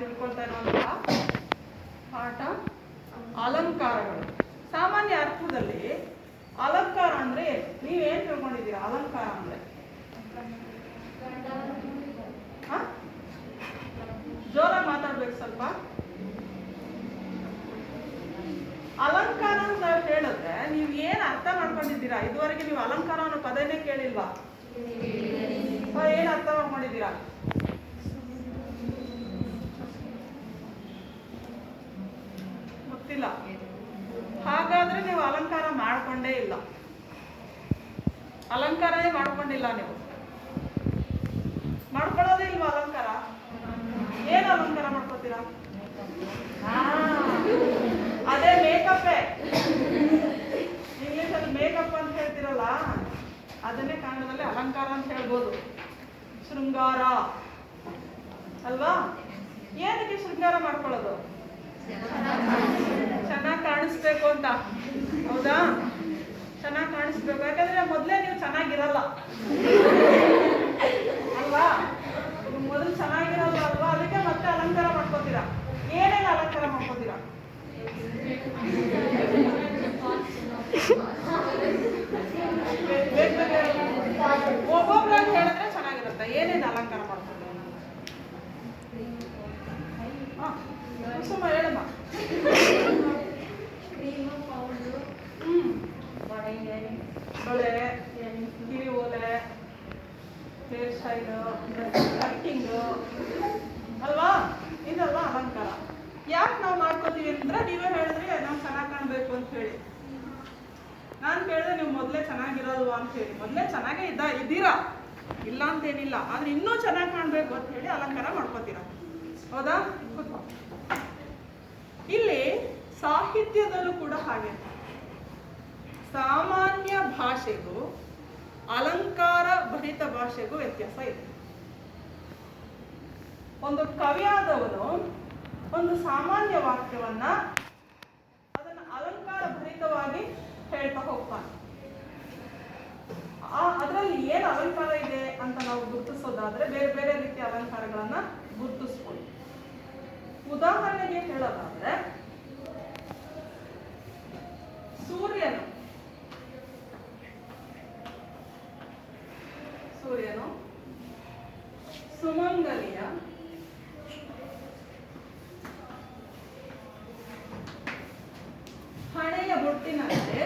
ತಿಳ್ಕೊಳ್ತಾ ಇರುವಂತಹ ಪಾಠ ಅಲಂಕಾರಗಳು. ಸಾಮಾನ್ಯ ಅರ್ಥದಲ್ಲಿ ಅಲಂಕಾರ ಅಂದ್ರೆ ನೀವೇನ್ ತಿಳ್ಕೊಂಡಿದ್ದೀರಾ? ಅಲಂಕಾರ ಅಂದ್ರೆ ಜೋರಾಗಿ ಮಾತಾಡ್ಬೇಕು ಸ್ವಲ್ಪ. ಅಲಂಕಾರ ಅಂತ ಹೇಳಿದ್ರೆ ನೀವು ಏನ್ ಅರ್ಥ ಮಾಡ್ಕೊಂಡಿದ್ದೀರಾ? ಇದುವರೆಗೆ ನೀವು ಅಲಂಕಾರ ಅನ್ನೋ ಪದನೇ ಕೇಳಿಲ್ವಾ? ಏನ್ ಅರ್ಥ ಮಾಡ್ಕೊಂಡಿದ್ದೀರಾ? ಗೊತ್ತಿಲ್ಲ. ಹಾಗಾದ್ರೆ ನೀವು ಅಲಂಕಾರ ಮಾಡ್ಕೊಂಡೇ ಇಲ್ಲ. ಅಲಂಕಾರನೇ ಮಾಡ್ಕೊಂಡಿಲ್ಲ. ನೀವು ಮಾಡ್ಕೊಳ್ಳೋದೇ ಇಲ್ವಾ ಅಲಂಕಾರ? ಏನ್ ಅಲಂಕಾರ ಮಾಡ್ಕೋತೀರಾ? ಅದೇ ಮೇಕಪ್ಪೇ. ಇಂಗ್ಲಿಷಲ್ಲಿ ಮೇಕಪ್ ಅಂತ ಹೇಳ್ತಿರಲ್ಲ, ಅದನ್ನೇ ಕನ್ನಡದಲ್ಲಿ ಅಲಂಕಾರ ಅಂತ ಹೇಳ್ಬೋದು. ಶೃಂಗಾರ ಅಲ್ವಾ? ಏನಕ್ಕೆ ಶೃಂಗಾರ ಮಾಡ್ಕೊಳ್ಳೋದು? ಚೆನ್ನಾಗಿ ಕಾಣಿಸ್ಬೇಕು ಅಂತ. ಹೌದಾ? ಚೆನ್ನಾಗಿ ಕಾಣಿಸ್ಬೇಕು. ಯಾಕಂದ್ರೆ ಮೊದಲೇ ನೀವು ಚೆನ್ನಾಗಿರಲ್ಲ ಅಲ್ವಾ? ಮೊದಲು ಚೆನ್ನಾಗಿರಲ್ಲ ಅಲ್ವಾ? ಅದಕ್ಕೆ ಮತ್ತೆ ಅಲಂಕಾರ ಮಾಡ್ಕೋತೀರಾ. ಏನೇನು ಅಲಂಕಾರ ಮಾಡ್ಕೋತೀರಾ? ಒಬ್ಬೊಬ್ರಾಗಿ ಹೇಳಿದ್ರೆ ಚೆನ್ನಾಗಿರುತ್ತೆ. ಏನೇನು ಅಲಂಕಾರ ಮಾಡ್ಕೋತೀರಾ? ಸುಮ್ಮ ಹೇಳಮ್ಮ. ಬಳೆ, ಕಿವಿ ಓಲೆ, ಹೇರ್ ಸ್ಟೈಲ್, ಕಟ್ಟಿಂಗು ಅಲ್ವಾ? ಇದೆಲ್ಲ ಅಲಂಕಾರ. ಯಾಕೆ ನಾವು ಮಾಡ್ಕೋತೀವಿ ಅಂದ್ರೆ ನೀವೇ ಹೇಳಿದ್ರಿ ನಾವು ಚೆನ್ನಾಗಿ ಕಾಣಬೇಕು ಅಂತ ಹೇಳಿ. ನಾನು ಕೇಳಿದ್ರೆ ನೀವು ಮೊದಲೇ ಚೆನ್ನಾಗಿರೋಲ್ವಾ ಅಂತ ಹೇಳಿ. ಮೊದಲೇ ಚೆನ್ನಾಗೇ ಇದ್ದೀರಾ, ಇಲ್ಲ ಅಂತೇನಿಲ್ಲ. ಆದ್ರೆ ಇನ್ನೂ ಚೆನ್ನಾಗಿ ಕಾಣಬೇಕು ಅಂತ ಹೇಳಿ ಅಲಂಕಾರ ಮಾಡ್ಕೋತೀರಾ. ಹೌದಾ? ಇಲ್ಲಿ ಸಾಹಿತ್ಯದಲ್ಲೂ ಕೂಡ ಹಾಗೆ. ಸಾಮಾನ್ಯ ಭಾಷೆಗೂ ಅಲಂಕಾರ ಭರಿತ ಭಾಷೆಗೂ ವ್ಯತ್ಯಾಸ ಇದೆ. ಒಂದು ಕವಿಯಾದವನು ಒಂದು ಸಾಮಾನ್ಯ ವಾಕ್ಯವನ್ನ ಅದನ್ನು ಅಲಂಕಾರ ಭರಿತವಾಗಿ ಹೇಳ್ತಾ ಹೋಗ್ತಾನೆ. ಅದರಲ್ಲಿ ಏನು ಅಲಂಕಾರ ಇದೆ ಅಂತ ನಾವು ಗುರುತಿಸೋದಾದ್ರೆ ಬೇರೆ ಬೇರೆ ರೀತಿಯ ಅಲಂಕಾರಗಳನ್ನ ಗುರುತಿಸ್ಬೋದು. ಉದಾಹರಣೆಗೆ ಹೇಳೋದಾದ್ರೆ ಸೂರ್ಯನು ಸುಮಂಗಲಿಯ ಹಣೆಯ ಬೊಟ್ಟಿನಂತೆ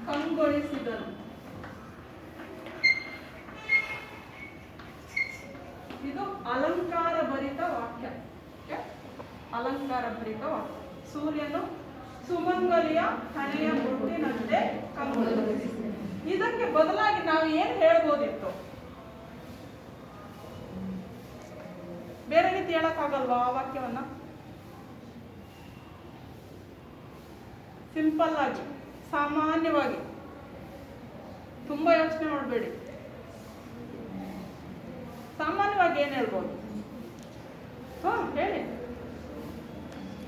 ಕಂಗೊಳಿಸಿದನು. ಇದು ಅಲಂಕಾರ ಭರಿತ ವಾಕ್ಯ. ಅಲಂಕಾರ ಭರಿತ ವಾಕ್ಯ. ಸೂರ್ಯನು ಸುಮಂಗಲಿಯ ಹಣೆಯ ಬೊಟ್ಟಿನಂತೆ ಕಂಗೊಳಿಸಿದನು. ಇದಕ್ಕೆ ಬದಲಾಗಿ ನಾವು ಏನ್ ಹೇಳ್ಬೋದಿತ್ತು? ಬೇರೆ ರೀತಿ ಹೇಳಕ್ಕಾಗಲ್ವಾ ಆ ವಾಕ್ಯವನ್ನ? ಸಿಂಪಲ್ ಆಗಿ, ಸಾಮಾನ್ಯವಾಗಿ, ತುಂಬಾ ಯೋಚನೆ ಮಾಡಬೇಡಿ. ಸಾಮಾನ್ಯವಾಗಿ ಏನ್ ಹೇಳ್ಬೋದು? ಹೇಳಿ.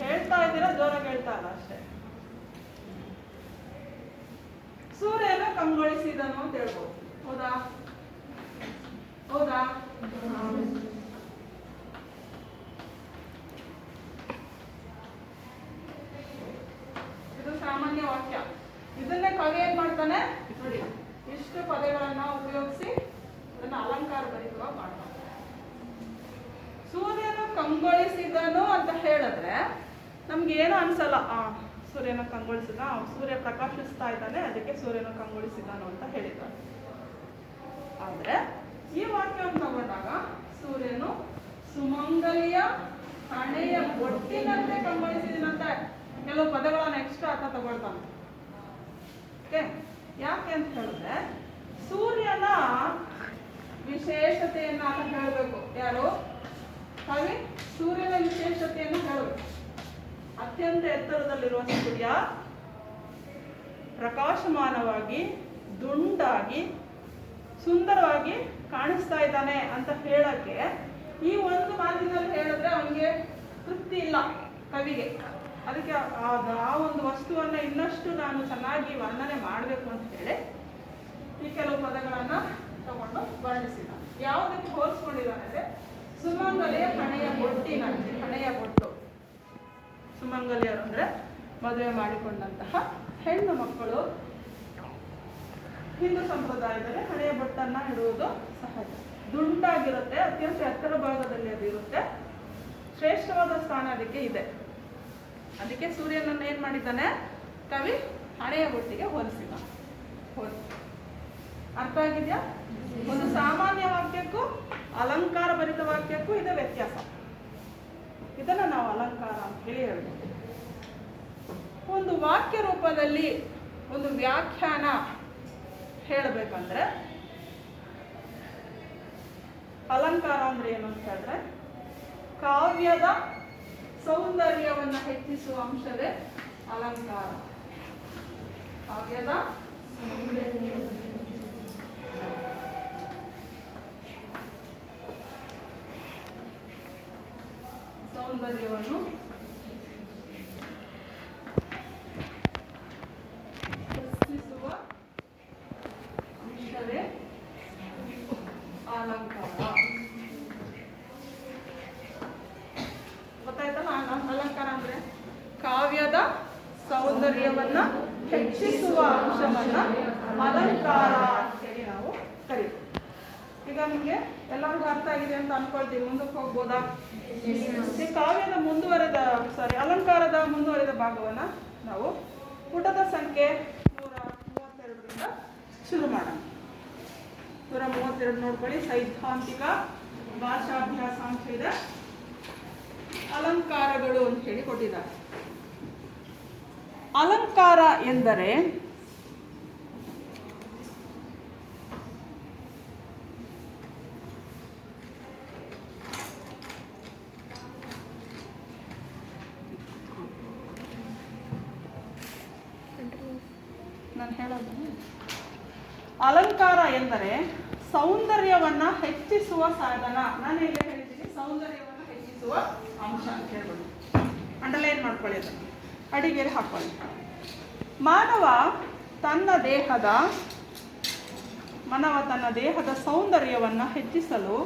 ಹೇಳ್ತಾ ಇದ್ದೀರಾ, ಜೋರಾಗಿ ಹೇಳ್ತಾ ಇಲ್ಲ ಅಷ್ಟೇ. ಸೂರ್ಯನ ಕಂಗೊಳಿಸಿದನು ಅಂತ ಹೇಳ್ಬೋದು. ಹೌದಾ? ಹೌದಾ? ಇದು ಸಾಮಾನ್ಯ ವಾಕ್ಯ. ಇದನ್ನೇ ಕವಿ ಏನ್ ಮಾಡ್ತಾನೆ ನೋಡಿ, ಇಷ್ಟು ಪದಗಳನ್ನ ಉಪಯೋಗಿಸಿ ಅದನ್ನ ಅಲಂಕಾರ ಭರಿತವಾಗಿ ಮಾಡ್ತಾನೆ. ಸೂರ್ಯನು ಕಂಗೊಳಿಸಿದನು ಅಂತ ಹೇಳಿದ್ರೆ ನಮ್ಗೆ ಏನು ಅನ್ಸಲ್ಲ. ಸೂರ್ಯನ ಕಂಗೊಳಿಸಿದ, ಸೂರ್ಯ ಪ್ರಕಾಶಿಸ್ತಾ ಇದ್ದಾನೆ, ಅದಕ್ಕೆ ಸೂರ್ಯನ ಕಂಗೊಳಿಸಿದನು ಅಂತ ಹೇಳಿದ್ದಾನೆ. ಆದ್ರೆ ಈ ವಾಕ್ಯವನ್ನು ತಗೊಂಡಾಗ ಸೂರ್ಯನು ಸುಮಂಗಲಿಯ ಹಣೆಯ ಬೊಟ್ಟಿನಂತೆ ಕಂಗೊಳಿಸಿದನಂತೆ ಕೆಲವು ಪದಗಳನ್ನ ಎಕ್ಸ್ಟ್ರಾ ಅರ್ಥ ತಗೊಳ್ತಾನೆ. ಯಾಕೆ ಅಂತ ಹೇಳಿದ್ರೆ ಸೂರ್ಯನ ವಿಶೇಷತೆಯನ್ನ ಅಂತ ಹೇಳಬೇಕು. ಯಾರು? ಕವಿ ಸೂರ್ಯನ ವಿಶೇಷತೆಯನ್ನು ಹೇಳಬೇಕು. ಅತ್ಯಂತ ಎತ್ತರದಲ್ಲಿರುವ ಸೂರ್ಯ ಪ್ರಕಾಶಮಾನವಾಗಿ, ದುಂಡಾಗಿ, ಸುಂದರವಾಗಿ ಕಾಣಿಸ್ತಾ ಇದ್ದಾನೆ ಅಂತ ಹೇಳಕ್ಕೆ ಈ ಒಂದು ಮಾತಿನಲ್ಲಿ ಹೇಳಿದ್ರೆ ಅವನಿಗೆ ತೃಪ್ತಿ ಇಲ್ಲ ಕವಿಗೆ. ಅದಕ್ಕೆ ಆ ಒಂದು ವಸ್ತುವನ್ನು ಇನ್ನಷ್ಟು ನಾನು ಚೆನ್ನಾಗಿ ವರ್ಣನೆ ಮಾಡಬೇಕು ಅಂತ ಹೇಳಿ ಈ ಕೆಲವು ಪದಗಳನ್ನು ತಗೊಂಡು ವರ್ಣಿಸಿದ. ಯಾವುದಕ್ಕೆ ಹೋಲಿಸ್ಕೊಂಡಿದ್ದಾನೆ? ಸುಮಂಗಲಿಯ ಹಣೆಯ ಬೊಟ್ಟಿನಂತೆ. ಹಣೆಯ ಬೊಟ್ಟು, ಸುಮಂಗಲಿಯರು ಅಂದರೆ ಮದುವೆ ಮಾಡಿಕೊಂಡಂತಹ ಹೆಣ್ಣು ಮಕ್ಕಳು ಹಿಂದೂ ಸಂಪ್ರದಾಯದಲ್ಲಿ ಹಣೆಯ ಬೊಟ್ಟನ್ನು ಇಡುವುದು ಸಹಜ. ದುಂಡಾಗಿರುತ್ತೆ, ಅತ್ಯಂತ ಎತ್ತರ ಭಾಗದಲ್ಲಿ ಅದು ಇರುತ್ತೆ. ಶ್ರೇಷ್ಠವಾದ ಸ್ಥಾನ ಅದಕ್ಕೆ ಇದೆ. ಅದಕ್ಕೆ ಸೂರ್ಯನನ್ನು ಏನ್ ಮಾಡಿದ್ದಾನೆ ಕವಿ ಹಣೆಯ ಬೊಟ್ಟಿಗೆ ಹೋಲಿಸಿದ. ಅರ್ಥ ಆಗಿದೆಯಾ? ಒಂದು ಸಾಮಾನ್ಯ ವಾಕ್ಯಕ್ಕೂ ಅಲಂಕಾರ ಭರಿತ ವಾಕ್ಯಕ್ಕೂ ಇದೆ ವ್ಯತ್ಯಾಸ. ಇದನ್ನ ನಾವು ಅಲಂಕಾರ ಅಂತ ಹೇಳಿ ಹೇಳ್ಬೋದು. ಒಂದು ವಾಕ್ಯ ರೂಪದಲ್ಲಿ ಒಂದು ವ್ಯಾಖ್ಯಾನ ಹೇಳಬೇಕಂದ್ರೆ ಅಲಂಕಾರ ಅಂದ್ರೆ ಏನು ಅಂತ ಹೇಳಿದ್ರೆ ಕಾವ್ಯದ ಸೌಂದರ್ಯವನ್ನು ಹೆಚ್ಚಿಸುವ ಅಂಶವೇ ಅಲಂಕಾರ. ಕಾವ್ಯದ ಸೌಂದರ್ಯವನ್ನು ಹೆಚ್ಚಿಸುವ ಅಂಶವೇ ಅಲಂಕಾರ. ಗೊತ್ತಾಯ್ತಲ್ಲ? ಅಲಂಕಾರ ಅಂದ್ರೆ ಕಾವ್ಯದ ಸೌಂದರ್ಯವನ್ನ ಹೆಚ್ಚಿಸುವ ಅಂಶವನ್ನ ಅಲಂಕಾರ ಅಂತೇಳಿ ನಾವು ಕರೀತೀವಿ. ಈಗ ನಿಮಗೆ ಎಲ್ಲರಿಗೂ ಅರ್ಥ ಆಗಿದೆ ಅಂತ ಅನ್ಕೊಳ್ತೀವಿ. ಮುಂದಕ್ಕೆ ಹೋಗ್ಬೋದಾ? ಈ ಕಾವ್ಯದ ಅಲಂಕಾರದ ಮುಂದುವರೆದ ಭಾಗವನ್ನ ನಾವು ಪುಟದ ಸಂಖ್ಯೆ 132ರಿಂದ ಶುರು ಮಾಡೋಣ. 132 ನೋಡ್ಕೊಳ್ಳಿ. ಸೈದ್ಧಾಂತಿಕ ಭಾಷಾಭ್ಯಾಸ ಅಂತ ಇದೆ. ಅಲಂಕಾರಗಳು ಅಂತ ಹೇಳಿ ಕೊಟ್ಟಿದ್ದಾರೆ. ಅಲಂಕಾರ ಎಂದರೆ ಅಲಂಕಾರ ಎಂದರೆ ಸೌಂದರ್ಯವನ್ನ ಹೆಚ್ಚಿಸುವ ಸಾಧನ. ನಾನು ಇಲ್ಲಿ ಹೇಳ್ತೀನಿ ಸೌಂದರ್ಯವನ್ನ ಹೆಚ್ಚಿಸುವ ಅಂಶ ಅಂತ ಹೇಳ್ಬೋದು. ಅಂಡರ್ಲೈನ್ ಮಾಡ್ಕೊಳ್ಳಿ, ಅದನ್ನು ಅಡಿಗೆರೆ ಹಾಕೊಳ್ಳಿ. ಮಾನವ ತನ್ನ ದೇಹದ ಸೌಂದರ್ಯವನ್ನು ಹೆಚ್ಚಿಸಲು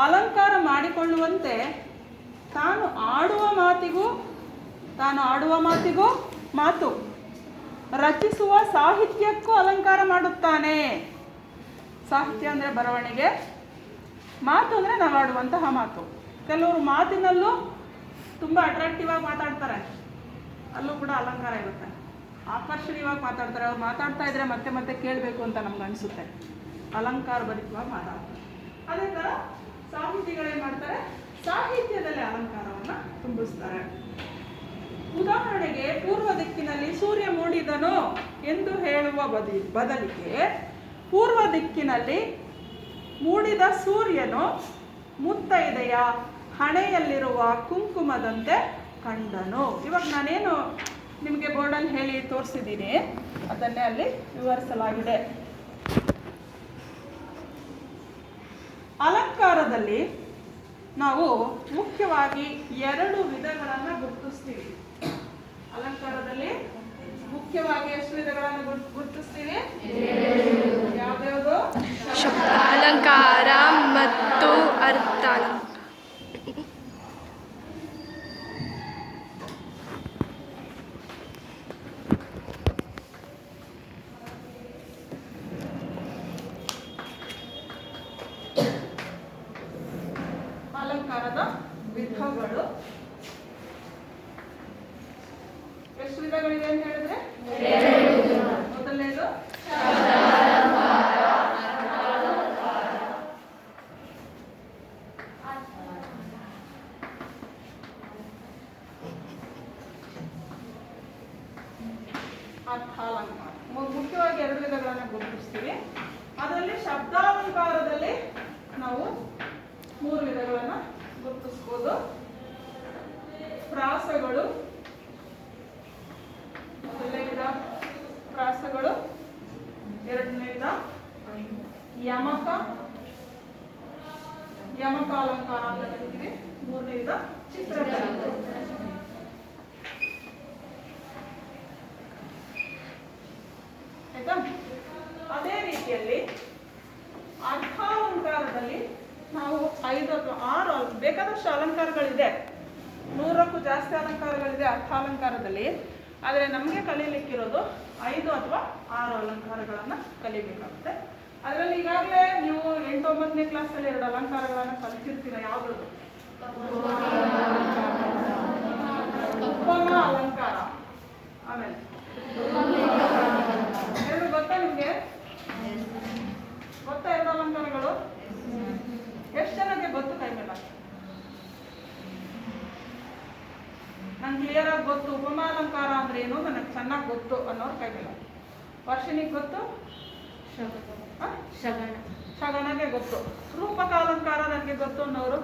ಅಲಂಕಾರ ಮಾಡಿಕೊಳ್ಳುವಂತೆ ತಾನು ಆಡುವ ಮಾತಿಗೂ ಮಾತು ರಚಿಸುವ ಸಾಹಿತ್ಯಕ್ಕೂ ಅಲಂಕಾರ ಮಾಡುತ್ತಾನೆ. ಸಾಹಿತ್ಯ ಅಂದರೆ ಬರವಣಿಗೆ, ಮಾತು ಅಂದರೆ ನಾವು ಆಡುವಂತಹ ಮಾತು. ಕೆಲವರು ಮಾತಿನಲ್ಲೂ ತುಂಬ ಅಟ್ರಾಕ್ಟಿವ್ ಆಗಿ ಮಾತಾಡ್ತಾರೆ, ಅಲ್ಲೂ ಕೂಡ ಅಲಂಕಾರ ಇರುತ್ತೆ. ಆಕರ್ಷಣೀಯವಾಗಿ ಮಾತಾಡ್ತಾರೆ. ಅವ್ರು ಮಾತಾಡ್ತಾ ಇದ್ರೆ ಮತ್ತೆ ಮತ್ತೆ ಕೇಳಬೇಕು ಅಂತ ನಮ್ಗೆ ಅನಿಸುತ್ತೆ. ಅಲಂಕಾರ ಭರಿತವಾಗಿ ಮಾತಾಡ್ತಾರೆ. ಅದೇ ಥರ ಸಾಹಿತಿಗಳೇನು ಮಾಡ್ತಾರೆ? ಸಾಹಿತ್ಯದಲ್ಲಿ ಅಲಂಕಾರವನ್ನು ತುಂಬಿಸ್ತಾರೆ. ಉದಾಹರಣೆಗೆ ಪೂರ್ವ ದಿಕ್ಕಿನಲ್ಲಿ ಸೂರ್ಯ ಮೂಡಿದನು ಎಂದು ಹೇಳುವ ಬದಲಿಗೆ ಪೂರ್ವ ದಿಕ್ಕಿನಲ್ಲಿ ಮೂಡಿದ ಸೂರ್ಯನು ಮುತ್ತೈದೆಯ ಹಣೆಯಲ್ಲಿರುವ ಕುಂಕುಮದಂತೆ ಕಂಡನು. ಇವಾಗ ನಾನೇನು ನಿಮಗೆ ಬೋರ್ಡಲ್ಲಿ ಹೇಳಿ ತೋರಿಸಿದ್ದೀನಿ ಅದನ್ನೇ ಅಲ್ಲಿ ವಿವರಿಸಲಾಗಿದೆ. ಅಲಂಕಾರದಲ್ಲಿ ನಾವು ಮುಖ್ಯವಾಗಿ 2 ವಿಧಗಳನ್ನು ಗುರುತಿಸ್ತೀವಿ. ಅಲಂಕಾರದಲ್ಲಿ ಮುಖ್ಯವಾಗಿ ಎಷ್ಟು ವಿಧಗಳನ್ನು ಗುರುತಿಸ್ತೀವಿ? ಯಾವ್ಯಾವುದು? ಶಬ್ದಾಲಂಕಾರ ಮತ್ತು ಅರ್ಥಾಲಂಕಾರ. ಅಲಂಕಾರದ ವಿಧಗಳು ಎಷ್ಟು ವಿಧಗಳಿವೆ ಅಂತ ಹೇಳಿದ್ರೆ ಮೊದಲನೇದು ಅರ್ಥಾಲಂಕಾರ. ಮುಖ್ಯವಾಗಿ 2 ವಿಧಗಳನ್ನು ಗುರುತಿಸ್ತೀವಿ. ಅದರಲ್ಲಿ ಶಬ್ದಾಲಂಕಾರದಲ್ಲಿ ನಾವು 3 ವಿಧಗಳನ್ನು ಗುರುತಿಸ್ಬೋದು. ಪ್ರಾಸಗಳು, ಮೊದಲನೇ ವಿಧ ಪ್ರಾಸಗಳು. ಎರಡನೇ ವಿಧ ಯಮಕ ಅಲಂಕಾರ ಅಂತ ಕರಿತೀವಿ. ಮೂರನೇ ವಿಧ ಚಿತ್ರಕಲೆ. ಬೇಕಾದಷ್ಟು ಅಲಂಕಾರಗಳಿದೆ, 100ಕ್ಕೂ ಜಾಸ್ತಿ ಅಲಂಕಾರಗಳಿದೆ ಅರ್ಥಾಲಂಕಾರದಲ್ಲಿ. ಆದರೆ ನಮಗೆ ಕಲೀಲಿಕ್ಕಿರೋದು 5 ಅಥವಾ 6 ಅಲಂಕಾರಗಳನ್ನು ಕಲಿಬೇಕಾಗುತ್ತೆ. ಅದರಲ್ಲಿ ಈಗಾಗಲೇ ನೀವು 8, 9ನೇ ಕ್ಲಾಸಲ್ಲಿ 2 ಅಲಂಕಾರಗಳನ್ನು ಕಲಿತಿರ್ತೀರ. ಯಾವುದು? ಉಪಮ ಅಲಂಕಾರ. ಆಮೇಲೆ 2 ಗೊತ್ತಾ ನಿಮಗೆ? ಗೊತ್ತಾ 2 ಅಲಂಕಾರಗಳು? ಎಷ್ಟು ಜನಕ್ಕೆ ಗೊತ್ತು? ಕೈ ಮೇಲೆ ನಂಗೆ ಕ್ಲಿಯರ್ ಆಗಿ ಗೊತ್ತು. ಉಪಮಾ ಅಲಂಕಾರ ಅಂದ್ರೆ ಏನು ನನಗೆ ಚೆನ್ನಾಗಿ ಗೊತ್ತು ಅನ್ನೋರು ಕೈ ಮೇಲೆ. ವರ್ಷನಿಗೆ ಗೊತ್ತು? ಶಗನಗೆ ಗೊತ್ತು. ರೂಪಕ ಅಲಂಕಾರ ನನಗೆ ಗೊತ್ತು ಅನ್ನೋರು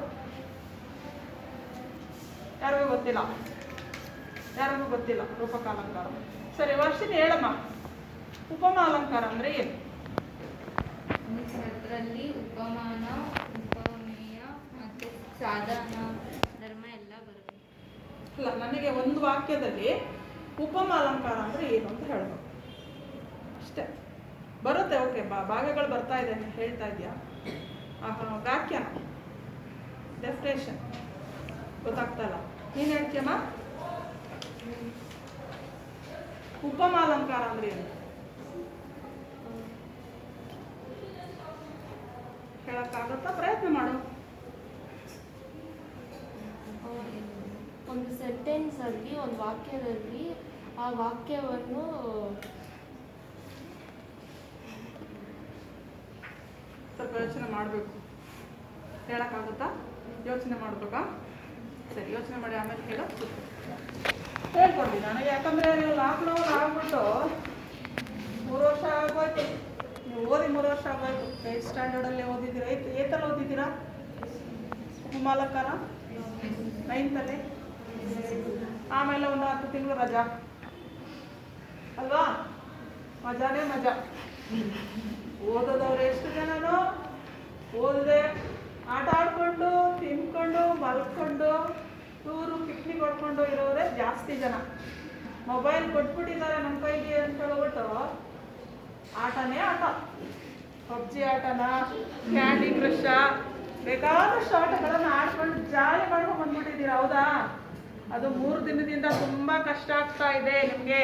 ಯಾರಿಗೂ ಗೊತ್ತಿಲ್ಲ? ಯಾರಿಗೂ ಗೊತ್ತಿಲ್ಲ ರೂಪಕ ಅಲಂಕಾರ. ಸರಿ, ವರ್ಷಿನಿ ಹೇಳಮ್ಮ, ಉಪಮಾ ಅಲಂಕಾರ ಅಂದ್ರೆ ಏನು? ಅದರಲ್ಲಿ ಉಪಮಾನ, ಉಪಮೇಯ ಮತ್ತು ಸಾಧನ ಧರ್ಮ ಎಲ್ಲ ಬರುತ್ತೆ. ಅಲ್ಲ, ನನಗೆ ಒಂದು ವಾಕ್ಯದಲ್ಲಿ ಉಪಮಾ ಅಲಂಕಾರ ಅಂದ್ರೆ ಏನು ಅಂತ ಹೇಳ್ಬೇಕು ಅಷ್ಟೇ. ಬರುತ್ತೆ, ಓಕೆ, ಭಾಗಗಳು ಬರ್ತಾ ಇದೆ, ಹೇಳ್ತಾ ಇದೆಯಾ? ವ್ಯಾಖ್ಯಾನ, ಡೆಫಿನೇಷನ್ ಗೊತ್ತಾಗ್ತಾ ಇಲ್ಲ. ನೀನು ಹೇಳ್ತೀಯಮ್ಮ? ಉಪಮಾ ಅಲಂಕಾರ ಅಂದ್ರೆ ಏನು ಹೇಳಕ್ಕಾಗುತ್ತಾ? ಪ್ರಯತ್ನ ಮಾಡು. ಒಂದು ಸೆಂಟೆನ್ಸ್ ಅಲ್ಲಿ, ಒಂದು ವಾಕ್ಯದಲ್ಲಿ ಆ ವಾಕ್ಯವನ್ನು ಸ್ವಲ್ಪ ಯೋಚನೆ ಮಾಡಬೇಕು. ಹೇಳಕ್ಕಾಗುತ್ತಾ? ಯೋಚನೆ ಮಾಡ್ಬೇಕಾ? ಸರಿ, ಯೋಚನೆ ಮಾಡಿ ಆಮೇಲೆ ಹೇಳ್ಕೊಡ್ತೀನಿ ನಾನು. ಯಾಕಂದ್ರೆ ನೀವು ಲಾಕ್ಡೌನ್ ಆಗ್ಬಿಟ್ಟು 3 ವರ್ಷ ಆಗೋಯ್ತು. ನೀವು ಓದಿ 3 ವರ್ಷ ಆಗೋಯ್ತು. 8th ಸ್ಟ್ಯಾಂಡರ್ಡಲ್ಲಿ ಓದಿದ್ದೀರಾ? 8th ಓದಿದ್ದೀರಾ ಉಪಮಾ ಅಲಂಕಾರ? 9th. ಆಮೇಲೆ ಒಂದು 10 ತಿಂಗಳು ರಜಾ ಅಲ್ವಾ? ಮಜಾನೇ ಮಜಾ. ಓದೋದವ್ರು ಎಷ್ಟು ಜನನೋ ಓದದೆ ಆಟ ಆಡ್ಕೊಂಡು, ತಿನ್ಕೊಂಡು, ಮಲ್ಕೊಂಡು, ಟೂರು ಪಿಕ್ನಿಕ್ ಹೊಡ್ಕೊಂಡು ಇರೋರೇ ಜಾಸ್ತಿ ಜನ. ಮೊಬೈಲ್ ಕೊಟ್ಬಿಟ್ಟಿದ್ದಾರೆ ನಮ್ಮ ಕೈಗೆ ಅಂತ ಹೇಳ್ಬಿಟ್ಟು ಆಟನೇ ಆಟ. ಪಬ್ಜಿ ಆಟನ, ಕ್ಯಾಂಡಿ ಕ್ರಷ, ಬೇಕಾದಷ್ಟು ಆಟಗಳನ್ನು ಆಡ್ಕೊಂಡು ಜಾಲಿ ಮಾಡ್ಕೊಂಡು ಬಂದ್ಬಿಟ್ಟಿದ್ದೀರ. ಹೌದಾ? ಅದು 3 ದಿನದಿಂದ ತುಂಬ ಕಷ್ಟ ಆಗ್ತಾ ಇದೆ ನಿಮಗೆ.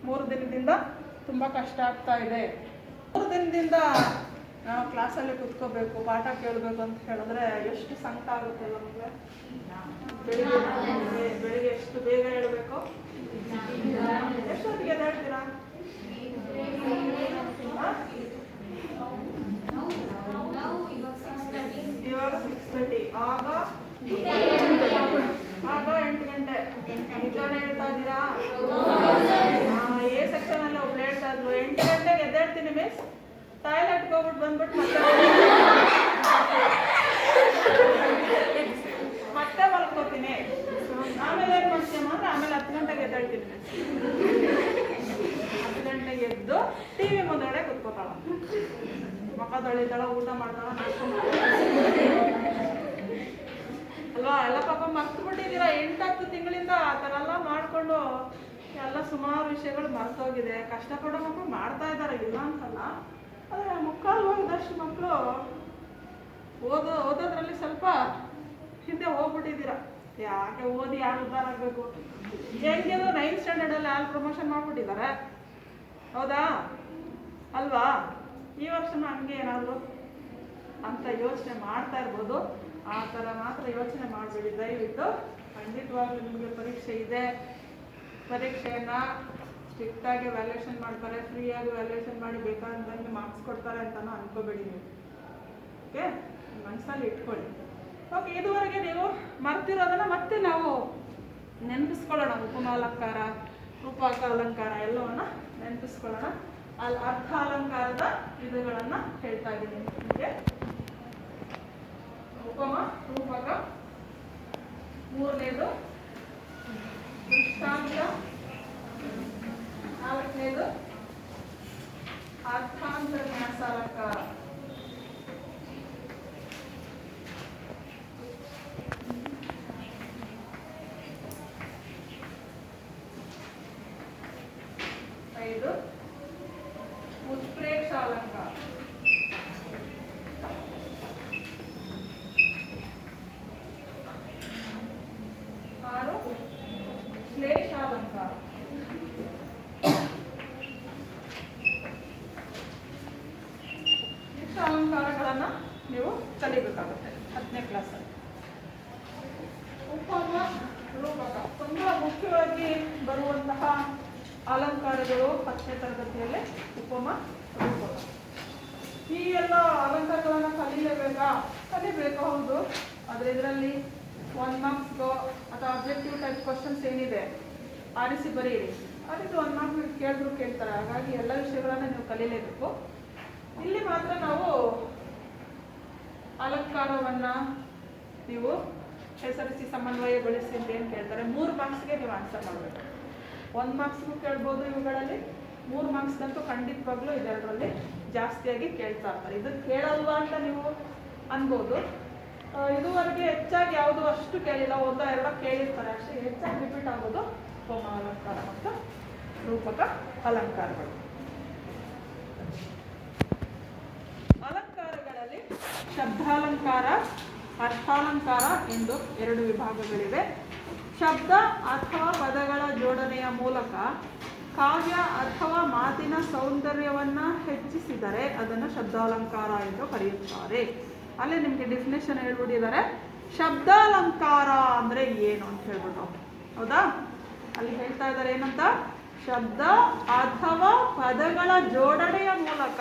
3 ದಿನದಿಂದ ತುಂಬ ಕಷ್ಟ ಆಗ್ತಾ ಇದೆ. 3 ದಿನದಿಂದ ನಾವು ಕ್ಲಾಸಲ್ಲಿ ಕುತ್ಕೋಬೇಕು, ಪಾಠ ಕೇಳಬೇಕು ಅಂತ ಹೇಳಿದ್ರೆ ಎಷ್ಟು ಸಂಕಟ ಆಗುತ್ತೆ ನಮಗೆ. ಬೆಳಿಗ್ಗೆ ಎಷ್ಟು ಬೇಗ ಹೇಳ್ಬೇಕು? ಎಷ್ಟೊತ್ತಿಗೆ ಹೇಳ್ತೀರಾ? ಇವಾಗ 6:30. ಆಗ 8 ಗಂಟೆ. ನಿಜಾನೇ ಹೇಳ್ತಾ ಇದ್ದೀರಾ? ಎ ಸೆಕ್ಷನ್ ಅಲ್ಲಿ ಒಬ್ಳು ಹೇಳ್ತಾ ಇದ್ರು, 8 ಗಂಟೆಗೆ ಎದ್ದೇಳ್ತೀನಿ ಮಿಸ್, ಟಾಯ್ಲೆಟ್ಗೆ ಹೋಗ್ಬಿಟ್ಟು ಬಂದ್ಬಿಟ್ಟು ಮತ್ತೆ ಮಲ್ಕೋತೀನಿ. ಆಮೇಲೆ ಏನು ಮಾಡ್ತೀಯಮ್ಮ ಅಂದ್ರೆ ಆಮೇಲೆ 10 ಗಂಟೆಗೆ ಎದ್ದೇಳ್ತೀನಿ ಮಿಸ್. 10 ಗಂಟೆಗೆ ಎದ್ದು TV ಮುಂದೆಗಡೆ ಕುತ್ಕೋತಾಳ, ಮಕ್ಕ ತೊಳಿತಾಳ, ಊಟ ಮಾಡ್ತಾಳ, ಅಲ್ವಾ? ಎಲ್ಲ ಪಾಪ ಮರ್ತು ಬಿಟ್ಟಿದ್ದೀರಾ. 8-10 ತಿಂಗಳಿಂದ ಆ ಥರ ಎಲ್ಲ ಮಾಡಿಕೊಂಡು ಎಲ್ಲ ಸುಮಾರು ವಿಷಯಗಳು ಮರ್ತೋಗಿದೆ. ಕಷ್ಟಪಡೋ ಮಕ್ಕಳು ಮಾಡ್ತಾ ಇದ್ದಾರೆ, ಇಲ್ಲ ಅಂತಲ್ಲ. ಆದರೆ ಮುಕ್ಕಾಲು ಹೋಗಿದಷ್ಟು ಮಕ್ಕಳು ಓದೋದ್ರಲ್ಲಿ ಸ್ವಲ್ಪ ಹಿಂದೆ ಹೋಗ್ಬಿಟ್ಟಿದ್ದೀರಾ. ಯಾಕೆ ಓದಿ ಯಾರು ಉದ್ಧಾರ ಆಗಬೇಕು? ಹೆಂಗಿದ್ರು 9th ಸ್ಟ್ಯಾಂಡರ್ಡಲ್ಲಿ ಯಾರು ಪ್ರಮೋಷನ್ ಮಾಡಿಬಿಟ್ಟಿದ್ದಾರೆ. ಹೌದಾ ಅಲ್ವಾ? ಈ ವರ್ಷನೂ ಹಂಗೆ ಏನಾದರೂ ಅಂತ ಯೋಚನೆ ಮಾಡ್ತಾ ಇರ್ಬೋದು. ಆ ಥರ ಮಾತ್ರ ಯೋಚನೆ ಮಾಡಬೇಡಿ ದಯವಿಟ್ಟು. ಖಂಡಿತವಾಗ್ಲೂ ನಿಮಗೆ ಪರೀಕ್ಷೆ ಇದೆ. ಪರೀಕ್ಷೆಯನ್ನು ಸ್ಟ್ರಿಕ್ಟಾಗಿ ವ್ಯಾಲ್ಯೂಯೇಷನ್ ಮಾಡ್ತಾರೆ, ಫ್ರೀಯಾಗಿ ವ್ಯಾಲ್ಯೂಯೇಷನ್ ಮಾಡಿ ಬೇಕಾದಂಗೆ ಮಾರ್ಕ್ಸ್ ಕೊಡ್ತಾರೆ ಅಂತಲೂ ಅನ್ಕೋಬೇಡಿ ನೀವು. ಓಕೆ, ಮನಸ್ಸಲ್ಲಿ ಇಟ್ಕೊಳ್ಳಿ. ಓಕೆ, ಇದುವರೆಗೆ ನೀವು ಮರ್ತಿರೋದನ್ನು ಮತ್ತೆ ನಾವು ನೆನಪಿಸ್ಕೊಳ್ಳೋಣ. ಉಪಮಾ ಅಲಂಕಾರ, ರೂಪಕ ಅಲಂಕಾರ ಎಲ್ಲವನ್ನು ನೆನಪಿಸ್ಕೊಳ್ಳೋಣ. ಅಲ್ಲಿ ಅರ್ಥ ಅಲಂಕಾರದ ವಿಧಗಳನ್ನು ಹೇಳ್ತಾ ಇದ್ದೀನಿ ನಿಮಗೆ. ಉಪಮ, ರೂಪಕ, 3ನೇದು ದೃಷ್ಟಾಂತ, 4ನೇದು ಅರ್ಥಾಂತರ್ನ್ಯಾಸ ಅಲಂಕಾರ. ಉತ್ಪ್ರೇಕ್ಷ ಅಲಂಕಾರ. 6 ಶ್ಲೇಷಾಲಂಕಾರ. ಇಷ್ಟು ಅಲಂಕಾರಗಳನ್ನು ನೀವು ಕಲಿಬೇಕಾಗುತ್ತೆ 10ನೇ ಕ್ಲಾಸಲ್ಲಿ. ಉಪಮ ರೂಪಕ ತುಂಬ ಮುಖ್ಯವಾಗಿ ಬರುವಂತಹ ಅಲಂಕಾರಗಳು 10ನೇ ತರಗತಿಯಲ್ಲಿ ಉಪಮ ರೂಪಕ. ಈ ಎಲ್ಲ ಅಲಂಕಾರಗಳನ್ನು ಕಲಿಬೇಕು ಹೌದು. ಆದರೆ ಇದರಲ್ಲಿ 1 ಮಾರ್ಕ್ಸ್ಗೋ ಅಥವಾ ಅಬ್ಜೆಕ್ಟಿವ್ ಟೈಪ್ ಕ್ವಶನ್ಸ್ ಏನಿದೆ ಆರಿಸಿ ಬರೀರಿ. ಅದಕ್ಕೆ 1 ಮಾರ್ಕ್ಸ್ ಕೇಳ್ತಾರೆ. ಹಾಗಾಗಿ ಎಲ್ಲ ವಿಷಯಗಳನ್ನು ನೀವು ಕಲೀಲೇಬೇಕು. ಇಲ್ಲಿ ಮಾತ್ರ ನಾವು ಅಲಂಕಾರವನ್ನು ನೀವು ಹೆಸರಿಸಿ ಸಮನ್ವಯಗೊಳಿಸಿ ಅಂತ ಏನು ಕೇಳ್ತಾರೆ 3 ಮಾರ್ಕ್ಸ್ಗೆ ನೀವು ಆನ್ಸರ್ ಮಾಡಬೇಕು. 1 ಮಾರ್ಕ್ಸ್ಗೂ ಕೇಳ್ಬೋದು ಇವುಗಳಲ್ಲಿ, 3 ಮಾರ್ಕ್ಸ್ಗಂತೂ ಖಂಡಿತವಾಗ್ಲೂ ಇದೆರಡರಲ್ಲಿ ಜಾಸ್ತಿಯಾಗಿ ಕೇಳ್ತಾ ಇರ್ತಾರೆ. ಇದು ಕೇಳಲ್ವಾ ಅಂತ ನೀವು ಅನ್ಬೋದು. ಇದುವರೆಗೆ ಹೆಚ್ಚಾಗಿ ಯಾವುದು ಅಷ್ಟು ಕೇಳಿಲ್ಲ, 1-2 ಕೇಳಿರ್ತಾರೆ ಅಷ್ಟೇ. ಹೆಚ್ಚಾಗಿ ರಿಪೀಟ್ ಆಗೋದು ಉಪಮ ಅಲಂಕಾರ ಮತ್ತು ರೂಪಕ ಅಲಂಕಾರಗಳು. ಅಲಂಕಾರಗಳಲ್ಲಿ ಶಬ್ದಾಲಂಕಾರ, ಅರ್ಥಾಲಂಕಾರ ಎಂದು 2 ವಿಭಾಗಗಳಿವೆ. ಶಬ್ದ ಅಥವಾ ಪದಗಳ ಜೋಡಣೆಯ ಮೂಲಕ ಕಾವ್ಯ ಅಥವಾ ಮಾತಿನ ಸೌಂದರ್ಯವನ್ನು ಹೆಚ್ಚಿಸಿದರೆ ಅದನ್ನು ಶಬ್ದಾಲಂಕಾರ ಎಂದು ಕರೆಯುತ್ತಾರೆ. ಅಲ್ಲೇ ನಿಮಗೆ ಡೆಫಿನೇಷನ್ ಹೇಳ್ಬಿಟ್ಟಿದ್ದಾರೆ. ಶಬ್ದಾಲಂಕಾರ ಅಂದರೆ ಏನು ಅಂತ ಹೇಳ್ಬಿಟ್ಟು, ಹೌದಾ? ಅಲ್ಲಿ ಹೇಳ್ತಾ ಇದ್ದಾರೆ ಏನಂತ, ಶಬ್ದ ಅಥವಾ ಪದಗಳ ಜೋಡಣೆಯ ಮೂಲಕ.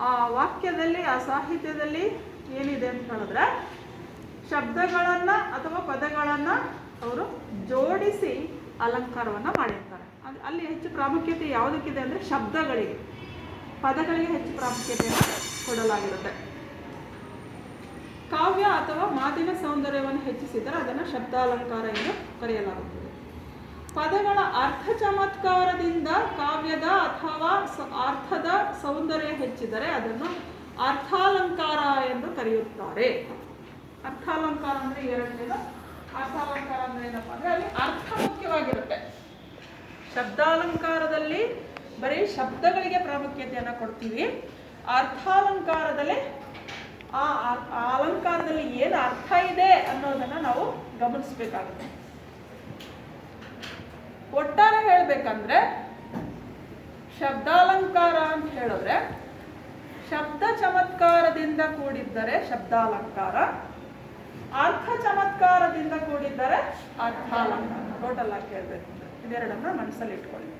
ಆ ವಾಕ್ಯದಲ್ಲಿ, ಆ ಸಾಹಿತ್ಯದಲ್ಲಿ ಏನಿದೆ ಅಂತ ಹೇಳಿದ್ರೆ ಶಬ್ದಗಳನ್ನು ಅಥವಾ ಪದಗಳನ್ನು ಅವರು ಜೋಡಿಸಿ ಅಲಂಕಾರವನ್ನು ಮಾಡಿರ್ತಾರೆ. ಅಲ್ಲಿ ಹೆಚ್ಚು ಪ್ರಾಮುಖ್ಯತೆ ಯಾವುದಕ್ಕಿದೆ ಅಂದರೆ ಶಬ್ದಗಳಿಗೆ, ಪದಗಳಿಗೆ ಹೆಚ್ಚು ಪ್ರಾಮುಖ್ಯತೆಯನ್ನು ಕೊಡಲಾಗಿರುತ್ತೆ. ಕಾವ್ಯ ಅಥವಾ ಮಾತಿನ ಸೌಂದರ್ಯವನ್ನು ಹೆಚ್ಚಿಸಿದರೆ ಅದನ್ನು ಶಬ್ದಾಲಂಕಾರ ಎಂದು ಕರೆಯಲಾಗುತ್ತದೆ. ಪದಗಳ ಅರ್ಥ ಚಮತ್ಕಾರದಿಂದ ಕಾವ್ಯದ ಅಥವಾ ಅರ್ಥದ ಸೌಂದರ್ಯ ಹೆಚ್ಚಿದರೆ ಅದನ್ನು ಅರ್ಥಾಲಂಕಾರ ಎಂದು ಕರೆಯುತ್ತಾರೆ. ಅರ್ಥಾಲಂಕಾರ ಅಂದರೆ ಎರಡನೇದು. ಅರ್ಥಾಲಂಕಾರ ಅಂದರೆ ಏನಪ್ಪ ಅಂದರೆ ಅಲ್ಲಿ ಅರ್ಥ ಮುಖ್ಯವಾಗಿರುತ್ತೆ. ಶಬ್ದಾಲಂಕಾರದಲ್ಲಿ ಬರೀ ಶಬ್ದಗಳಿಗೆ ಪ್ರಾಮುಖ್ಯತೆಯನ್ನು ಕೊಡ್ತೀವಿ. ಅರ್ಥಾಲಂಕಾರದಲ್ಲಿ ಆ ಅಲಂಕಾರದಲ್ಲಿ ಏನು ಅರ್ಥ ಇದೆ ಅನ್ನೋದನ್ನು ನಾವು ಗಮನಿಸಬೇಕಾಗುತ್ತೆ. ಒಟ್ಟಾರೆ ಹೇಳಬೇಕಂದ್ರೆ ಶಬ್ದಾಲಂಕಾರ ಅಂತ ಹೇಳಿದ್ರೆ ಶಬ್ದ ಚಮತ್ಕಾರದಿಂದ ಕೂಡಿದ್ದರೆ ಶಬ್ದಾಲಂಕಾರ, ಅರ್ಥ ಚಮತ್ಕಾರದಿಂದ ಕೂಡಿದ್ದರೆ ಅರ್ಥಾಲಂಕಾರ. ಟೋಟಲ್ ಆಗಿ ಕೇಳಬೇಕು ಅಂದರೆ ಇದೆರಡನ್ನ ಮನಸ್ಸಲ್ಲಿ ಇಟ್ಕೊಳ್ಳಿ.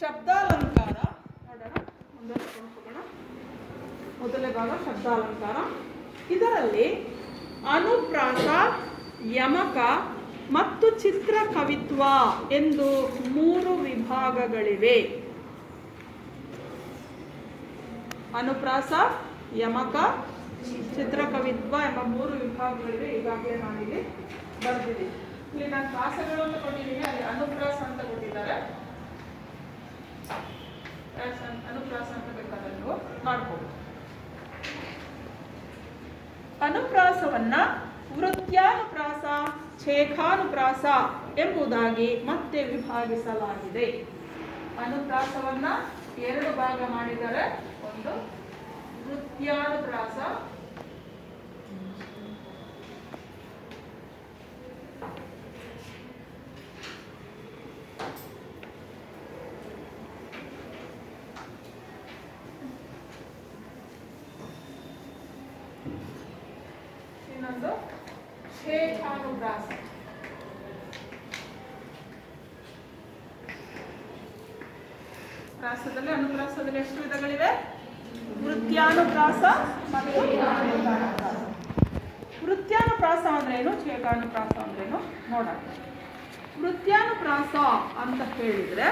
ಶಬ್ದಾಲಂಕಾರ ನೋಡೋಣ, ಮುಂದೆ ಹೋಗೋಣ. ಮೊದಲನೇ ಭಾಗ ಶಬ್ದಾಲಂಕಾರ. ಇದರಲ್ಲಿ ಅನುಪ್ರಾಸ, ಯಮಕ ಮತ್ತು ಚಿತ್ರಕವಿತ್ವ ಎಂದು 3 ವಿಭಾಗಗಳಿವೆ. ಅನುಪ್ರಾಸ, ಯಮಕ, ಚಿತ್ರಕವಿತ್ವ ಎಂಬ 3 ವಿಭಾಗಗಳಿವೆ. ಈಗಾಗಲೇ ನಾನಿಲ್ಲಿ ಬರೆದಿದ್ದೀನಿ. ಇಲ್ಲಿ ನಾನು ಪ್ರಾಸಗಳನ್ನು ಕೊಟ್ಟಿದ್ದೀನಿ, ಅಲ್ಲಿ ಅನುಪ್ರಾಸ ಅಂತ ಕೊಟ್ಟಿದ್ದಾರೆ. ಅನುಪ್ರಾಸ ಅಂತ ಬೇಕಾದ್ರೆ ನೀವು ಮಾಡ್ಬೋದು. ಅನುಪ್ರಾಸವನ್ನ ವೃತ್ಯಾನುಪ್ರಾಸ, ಛೇಖಾನುಪ್ರಾಸ ಎಂಬುದಾಗಿ ಮತ್ತೆ ವಿಭಾಗಿಸಲಾಗಿದೆ. ಅನುಪ್ರಾಸವನ್ನ 2 ಭಾಗ ಮಾಡಿದರೆ, ಒಂದು ವೃತ್ಯಾನುಪ್ರಾಸ, ಇನ್ನೊಂದು ಛೇಖಾನುಪ್ರಾಸ. ಪ್ರಾಸದಲ್ಲಿ, ಅನುಪ್ರಾಸದಲ್ಲಿ ಎಷ್ಟು ವಿಧಗಳಿವೆ? ವೃತ್ಯಾನುಪ್ರಾಸ ಮತ್ತು ಛೇಖಾನುಪ್ರಾಸ. ವೃತ್ಯಾನುಪ್ರಾಸ ಅಂದ್ರೇನು, ಛೇಖಾನುಪ್ರಾಸ ಅಂದ್ರೇನು ನೋಡೋಣ. ವೃತ್ಯಾನುಪ್ರಾಸ ಅಂತ ಹೇಳಿದ್ರೆ